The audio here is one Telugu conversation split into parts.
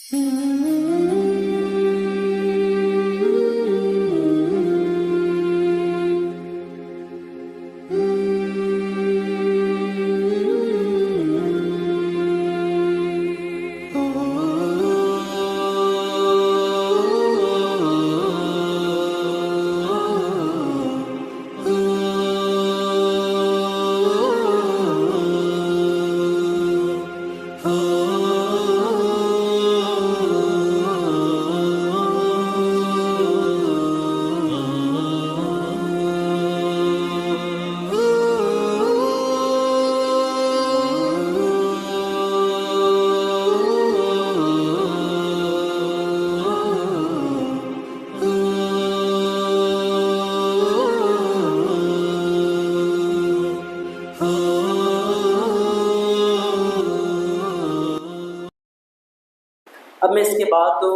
अब मैं इसके बाद तो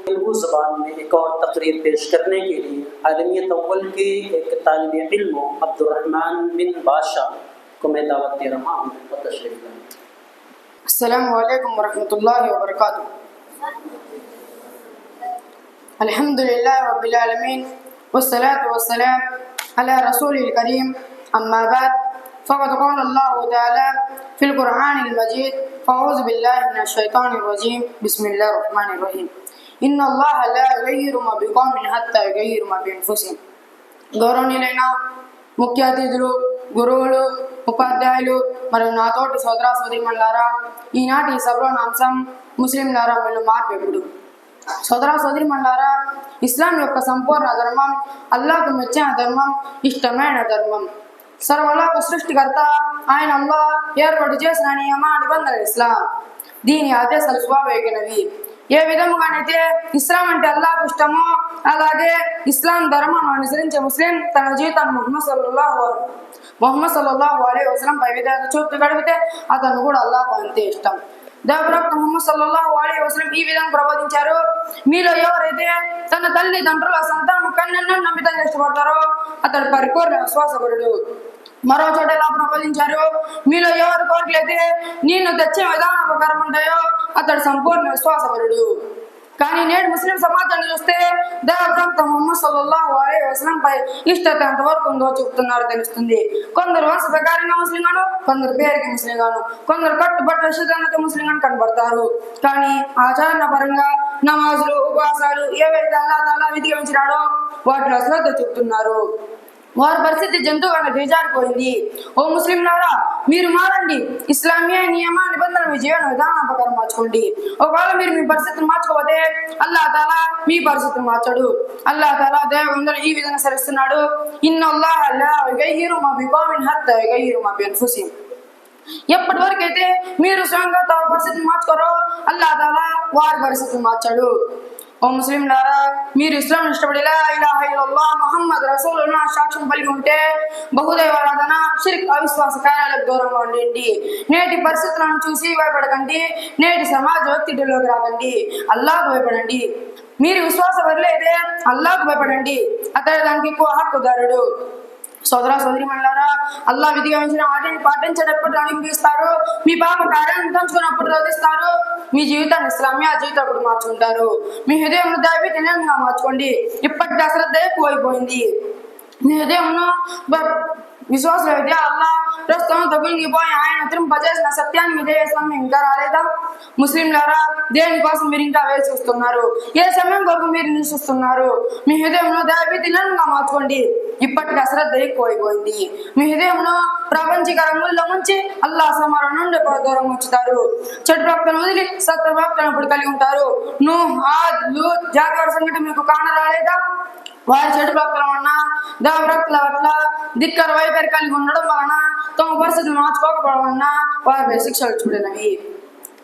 उर्दू ज़बान में एक और तकरीर पेश करने के लिए आलमियत अव्वल के एक तालिब इल्म अब्दुर्रहमान बिन बादशाह को मैं दावत दे रहा हूँ। तशरीफ़ लाएं। अस्सलामु अलैकुम वरहमतुल्लाहि वबरकातुहू। अल्हम्दुलिल्लाहि रब्बिल आलमीन वस्सलातु वस्सलाम अला रसूलिल करीम अम्मा बाद फ़क़द क़ाल अल्लाहु तआला फ़िल क़ुरआनिल मजीद फ़अऊज़ु बिल्लाहि मिनश शैतानिर रजीम बिस्मिल्लाहिर रहमानिर रहीम इन्नल्लाहा ला युग़य्यिरु मा बिक़ौमिन हत्ता युग़य्यिरु मा बिअन्फ़ुसिहिम। గౌరవనీయులైన ముఖ్య అతిథులు, గురువులు, ఉపాధ్యాయులు మరియు నాతోటి సోదర సోదరీమణులారా, ఈనాటి సభలోని అంశం ముస్లింలారా వీళ్ళు మార్పు ఎప్పుడు. సోదర సోదరీమణులారా, ఇస్లాం యొక్క సంపూర్ణ ధర్మం, అల్లాహకు మెచ్చిన ధర్మం, ఇష్టమైన ధర్మం. సర్వలోక సృష్టికర్త ఆయన అల్లాహ్ ఏర్పాటు చేసిన నియమ నిబంధనలు ఇస్లాం. దీని ఆదేశాలు స్వాభావికమైనవి. ఏ విధముగానైతే ఇస్లాం అంటే అల్లాహకు ఇష్టమో అలాగే ఇస్లాం ధర్మం అనుసరించే ముస్లిం తన జీవితాన్ని ముహమ్మద్ సల్లల్లాహు అలైహి వసల్లం పై విధంగా చూపుతూ గడిపితే అతను కూడా అల్లాహకు అంతే ఇష్టం. దేవప్రవక్త ముహమ్మద్ సల్లల్లాహు అలైహి వసల్లం ఈ విధంగా ప్రబోధించారు: మీలో ఎవరైతే తన తల్లిదండ్రుల సంతానం కన్నెన్నో నమ్మితంగా ఇష్టపడతారో అతడు పరిపూర్ణ విశ్వాసపరుడు. మరో చోట ఎలా ప్రబోధించారు: మీలో ఎవరి కోరికలైతే నేను తెచ్చే విధానం ప్రకారం ఉంటాయో అతడు సంపూర్ణ విశ్వాసపరుడు. కానీ నేడు ముస్లిం సమాజాన్ని చూస్తే దేవప్రవక్త ముహమ్మద్ సల్లల్లాహు అలైహి వసల్లం పై ఇష్టత ఎంతవరకు ఉందో చెబుతున్నారు తెలుస్తుంది. కొందరు వంశ ప్రకారంగా ముస్లిం గాను, కొందరు పేరుకి ముస్లిం గాను, కొందరు కట్టుబట్ట విషయంతో ముస్లిం గాను కనబడతారు. కానీ ఆచరణ పరంగా నమాజులు, ఉపవాసాలు ఏవైతే అల్లాహ్ తాలా విధిగా ఉంచినాడో వాటిలో అశ్రద్ధ చెబుతున్నారు. వారి పరిస్థితి జంతువుగా దిగజారిపోయింది. ఓ ముస్లింలారా, మీరు మారండి, ఇస్లామీయ నియమ నిబంధనలు మీ జీవన విధానం ప్రకారం మార్చుకోండి. ఒకవేళ మీరు మీ పరిస్థితిని మార్చుకోకపోతే అల్లాహ్ తాలా మీ పరిస్థితిని మార్చాడు. అల్లాహ్ తాలా దేవవంతులు ఈ విధంగా సరిస్తున్నాడు: ఇన్నల్లాహ లా యుగయ్యిరు మా బికౌమిన్ హత్తా యుగయ్యిరు మా బిఅన్ఫుసిహిం. ఎప్పటి వరకు అయితే మీరు స్వయంగా తమ పరిస్థితిని మార్చుకోరో అల్లాహ్ తాలా వారి పరిస్థితిని మార్చాడు. ఓ ముస్లింలారా, మీరు ఇస్లాం ఇష్టపడి లా ఇలాహా ఇల్లల్లాహ్ ముహమ్మద్ రసూలుల్లాహ్ సాక్ష్యం పలికి ఉంటే బహుదైవారాధన, షిర్క్, అవిశ్వాస కార్యాలకు దూరంగా ఉండండి. నేటి పరిస్థితులను చూసి భయపడకండి. నేటి సమాజ ఒత్తిడిలోకి రాకండి. అల్లాహకు భయపడండి. మీరు విశ్వాసపరులైతే అల్లాహకు భయపడండి. అతడు దానికి ఎక్కువ హక్కుదారుడు. సోదర సోదరీమణులారా, అల్లాహ్ విధిగా ఉంచిన వాటిని పాటించేటప్పుడు అనుభవిస్తారు. మీ పాప కార్యాలను దంచుకున్నప్పుడు రోధిస్తారు. మీ జీవితాన్ని ఇస్లామీయ జీవితప్పుడు మార్చుకుంటారు. మీ హృదయం దైవీయంగా మార్చుకోండి. ఇప్పటికీ అశ్రద్ధ ఎక్కువైపోయింది. మీ హృదయంలో విశ్వాసం అయితే అల్లాహ్ ప్రస్తుతం తొలగిపోయి ఆయన త్రింపజేసిన సత్యాన్ని విధేయసం ఇంకా రాలేదా? ముస్లింలారా, దేనికోసం మీరు ఇంకా వేచి చూస్తున్నారు? ఏ సమయం కొరకు మీరు నివసిస్తున్నారు? మీ హృదయంలో దైవీయంగా మార్చుకోండి. ఇప్పటికీ అశ్రద్ధ ఎక్కువైపోయింది. మీ హృదయంలో ప్రాపంచిక రంగుల్లో ఉంచి అల్లాహ్ సమారం నుండి దూరం ఉంచుతారు. చెడు ప్రవక్తను వదిలి సత్య ప్రవక్తను ఇప్పుడు కలిగి ఉంటారు. నూహ్, ఆద్, లూత్ జాతివారి సంఘటన మీకు కానరాలేదా? వారి చెడు ప్రవక్తల వలన, దేవప్రవక్తల పట్ల ధిక్కర వైఖరి కలిగి ఉండడం వలన, తమ పరిస్థితిని మార్చుకోకపోవడం వలన వారిపై శిక్షలు చూడనవి.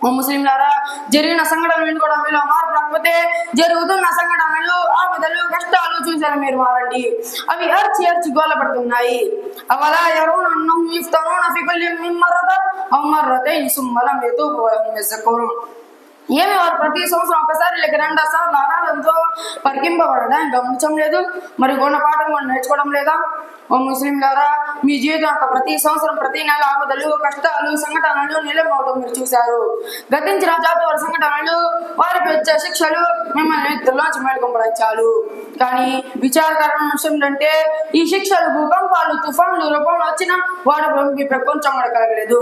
ఓ ముస్లింలారా, జరిగిన సంఘటనలు వినుకోవడం మీలో మార్పు రాకపోతే జరుగుతున్న సంఘటనలు, ఆపదలు, కష్టాలు చూసారు మీరు మారండి. అవి అర్చి గోలపడుతున్నాయి. అవలా యరౌన అన్నహుమ్ యఫ్తనూన ఫీ కుల్లి మిన్ మర్రతన్ అవ్ మర్రతైన్ సుమ్మ లం యతూబు వలహుమ్ యజక్కరూన్. ఏమి వారు ప్రతి సంవత్సరం ఒకసారి లేక 2 సార్లు ఆరాధనతో పరికింపబడడానికి గమనించడం లేదు, మరి గుణపాఠం కూడా నేర్చుకోవడం లేదా? ఓ ముస్లింలారా, మీ జీవితం యొక్క ప్రతి సంవత్సరం ప్రతి నెల ఆపదలు, కష్టాలు, సంఘటనలు నిలమవడం మీరు చూశారు. గతించిన జాతి వారి సంఘటనలు, వారికి వచ్చే శిక్షలు మిమ్మల్ని నిద్రలోంచి మేలుకొంపడించాలు. కానీ విచారకరమైన విషయం ఏంటంటే ఈ శిక్షలు, భూకంపాలు, తుఫాన్లు రూపంలో వచ్చినా వాడు ప్రపంచం కూడా కలగలేదు.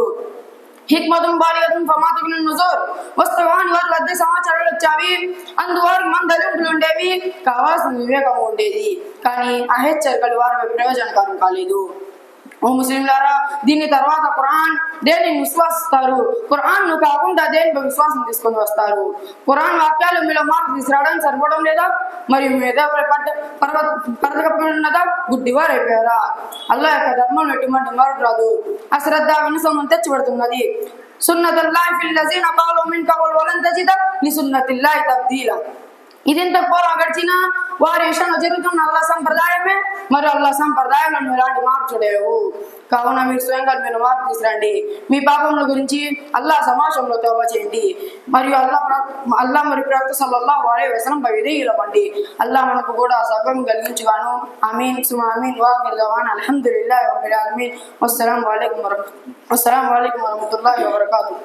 హిక్మతుం బాలిగతుం ఫమాతుకున్ నుజూర్, వస్తువాని వారి వద్ద సమాచారాలు వచ్చావి, అందువారికి మందలింపులు ఉండేవి, కావాల్సిన వివేకం ఉండేది. కానీ ఆ హెచ్చరికలు వారి ప్రయోజనకరం కాలేదు. ఓ ముస్లింలారా, దీని తర్వాత ఖురాన్ దేనిని విశ్వాసిస్తారు? ఖురాన్ ను కాకుండా దేనిపై విశ్వాసం తీసుకొని వస్తారు? ఖురాన్ వాక్యాలు మీలో మార్పు తీసుకురావడానికి సరిపోవడం లేదా? మరియు మీద పరదకప్పుడున్నదా? గుడ్డివారైపోయారా? అల్లాహ్ యొక్క ధర్మం ఎటువంటి మరొకటి రాదు. అశ్రద్ధ వినసమం తెచ్చిపెడుతున్నది. సున్నతుల్లాహి ఫిల్ లజీన ఖాలు మిన్ కబల్ వలన్ తజిద లిసున్నతిల్లాహి తబ్దీలా. ఇదెంత పోరా గడిచినా వారి విషయంలో జరుగుతున్న అల్లా సంప్రదాయమే మరి అల్లా సంప్రదాయంలో ఎలాంటి మార్పు చూడలేవు. కావున మీరు స్వయంగా మీరు మార్పు తీసుకురండి. మీ పాపముల గురించి అల్లా సమాజంలో తౌబా చేయండి. మరియు అల్లా మరియు ప్రవక్త సల్లల్లాహు అలైహి వసల్లం పై విధేయులవ్వండి. అల్లా మనకు కూడా సభ్యం కలిగించుగాను. ఆమీన్ సుమా ఆమీన్. వాఖిర్ దవానా అల్హమ్దులిల్లాహి రబ్బిల్ ఆలమీన్. అస్సలాము అలైకుం వరహ్మతుల్లాహి వబరకాతుహు.